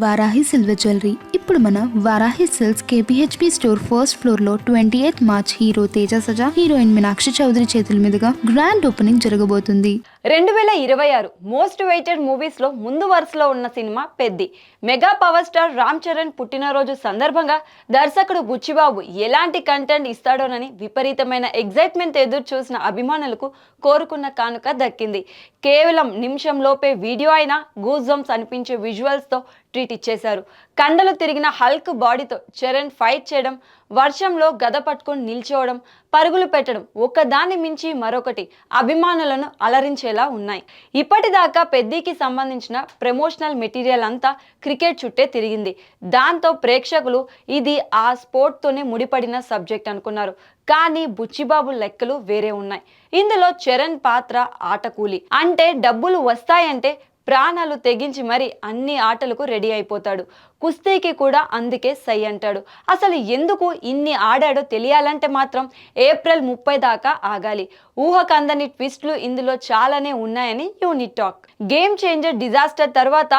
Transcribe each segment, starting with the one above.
Varahi silver jewellery ఇప్పుడు మన Varahi silks KPHB store first floor లో 28 March hero Teja Sajja heroine Meenakshi Chaudhary చేతుల మీదుగా గ్రాండ్ ఓపెనింగ్ జరగబోతుంది. 2026 మోస్ట్ వెయిటెడ్ మూవీస్ లో ముందు వరుసలో ఉన్న cinema Peddi. Mega power star Ram Charan పుట్టినరోజు సందర్భంగా దర్శకుడు బుచ్చిబాబు ఎలాంటి కంటెంట్ ఇస్తాడోనని విపరీతమైన ఎగ్జైట్మెంట్ ఎదురు చూసిన అభిమానులకు కోరుకున్న కానుక దక్కింది. కేవలం నిమిషంలోపే వీడియో అయినా గూస్ బంప్స్ అనిపించే విజువల్స్ తో ట్రీట్ ఇచ్చేశారు. కండలు తిరిగిన హల్క్ బాడీతో చరణ్ ఫైట్ చేయడం, వర్షంలో గద పట్టుకొని నిల్చోవడం, పరుగులు పెట్టడం ఒకదాన్ని మించి మరొకటి అభిమానులను అలరించేలా ఉన్నాయి. ఇప్పటిదాకా పెద్దికి సంబంధించిన ప్రమోషనల్ మెటీరియల్ అంతా క్రికెట్ చుట్టే తిరిగింది. దాంతో ప్రేక్షకులు ఇది ఆ స్పోర్ట్తోనే ముడిపడిన సబ్జెక్ట్ అనుకున్నారు. కానీ బుచ్చిబాబు లెక్కలు వేరే ఉన్నాయి. ఇందులో చరణ్ పాత్ర ఆటకూలి, అంటే డబ్బులు వస్తాయంటే ప్రాణాలు తెగించి మరి అన్ని ఆటలకు రెడీ అయిపోతాడు. కుస్తీకి కూడా అందుకే సై అంటాడు. అసలు ఎందుకు ఇన్ని ఆడాడో తెలియాలంటే మాత్రం ఏప్రిల్ 30 దాకా ఆగాలి. ఊహకందని ట్విస్టులు ఇందులో చాలానే ఉన్నాయని unit talk. Game changer disaster తర్వాత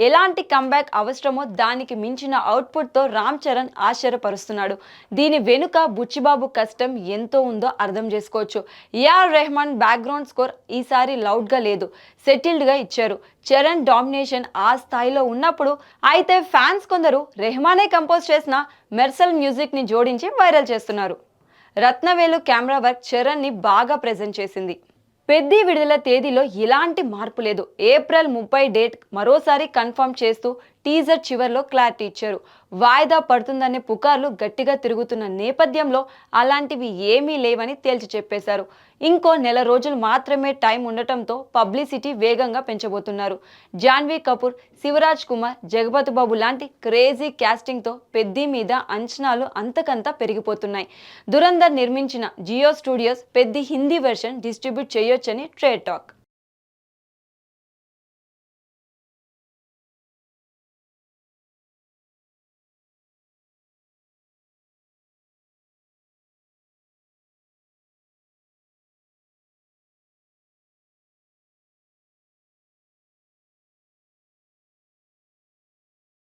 ఎలాంటి కంబ్యాక్ అవసరమో దానికి మించిన అవుట్పుట్తో రామ్ చరణ్ ఆశ్చర్యపరుస్తున్నాడు. దీని వెనుక బుచ్చిబాబు కష్టం ఎంతో ఉందో అర్థం చేసుకోవచ్చు. ఏఆర్ రెహమాన్ బ్యాక్గ్రౌండ్ స్కోర్ ఈసారి లౌడ్గా లేదు, సెటిల్డ్గా ఇచ్చారు. చరణ్ డామినేషన్ ఆ స్థాయిలో ఉన్నప్పుడు అయితే ఫ్యాన్స్ కొందరు రెహమానే కంపోజ్ చేసిన మెర్సల్ మ్యూజిక్ ని జోడించి వైరల్ చేస్తున్నారు. రత్నవేలు కెమెరా వర్క్ చరణ్ ని బాగా ప్రెజెంట్ చేసింది. పెద్ది విడుదల తేదీలో ఎలాంటి మార్పు లేదు. ఏప్రిల్ 30 డేట్ మరోసారి కన్ఫర్మ్ చేస్తూ టీజర్ చివర్లో క్లారిటీ ఇచ్చారు. వాయిదా పడుతుందనే పుకార్లు గట్టిగా తిరుగుతున్న నేపథ్యంలో అలాంటివి ఏమీ లేవని తేల్చి చెప్పేశారు. ఇంకో నెల రోజులు మాత్రమే టైం ఉండటంతో పబ్లిసిటీ వేగంగా పెంచబోతున్నారు. జాన్వీ కపూర్, శివరాజ్ కుమార్, జగపతి బాబు లాంటి క్రేజీ క్యాస్టింగ్తో పెద్ది మీద అంచనాలు అంతకంతా పెరిగిపోతున్నాయి. దురంధర్ నిర్మించిన Jio studios Peddi Hindi version distribute చేయొచ్చని ట్రేడ్ టాక్.